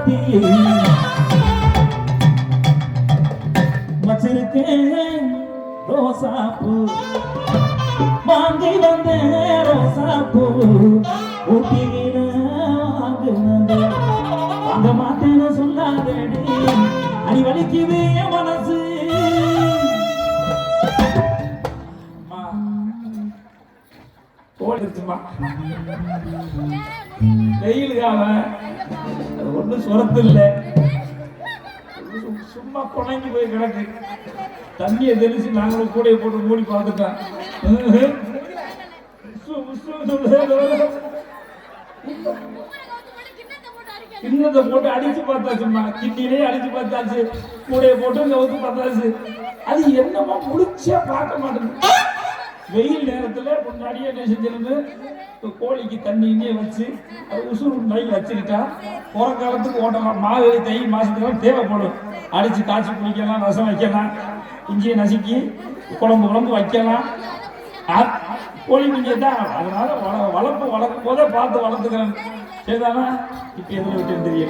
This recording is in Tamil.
மாத்தி வச்சிருக்கேன் ரோசாப்பூ வாங்கி வந்த ரோசாப்பூ ஊட்டியில வாங்குனது வாங்க மாட்டேன்னு சொல்லாதடி அடி வலிக்குது என் மனசு. வெயில் காலம் ஒன்றும் சுரத்து இல்லை, சும்மா குணங்கி போய் கிடக்கு. தண்ணியை தெளிச்சு நாங்களும் கூடையை போட்டு மூடி பார்த்துட்டோம். கிண்ணத்தை போட்டு அடிச்சு பார்த்தாச்சுமா, கிண்ணிலே அடிச்சு பார்த்தாச்சு, கூடையை போட்டு கவுத்து பார்த்தாச்சு. அது என்னமோ முடிச்சே பார்க்க மாட்டேங்குது. வெயில் நேரத்துல முன்னாடியே என்ன செஞ்சிருந்து கோழிக்கு தண்ணி இங்கே வச்சு அது உசுறு நைல் வச்சுக்கிட்டா போற காலத்துக்கு ஓட்டலாம். மாவு தை மாசத்துக்கு தேவைப்படும். அடிச்சு காய்ச்சி குடிக்கலாம், ரசம் வைக்கலாம், இஞ்சியை நசுக்கி குழம்பு வைக்கலாம். கோழி நீங்க தான். அதனால வளர்க்கும் போதே பார்த்து வளர்த்துக்கிறேன். சரிதானா? இப்ப எதுல விட்டு தெரியும்.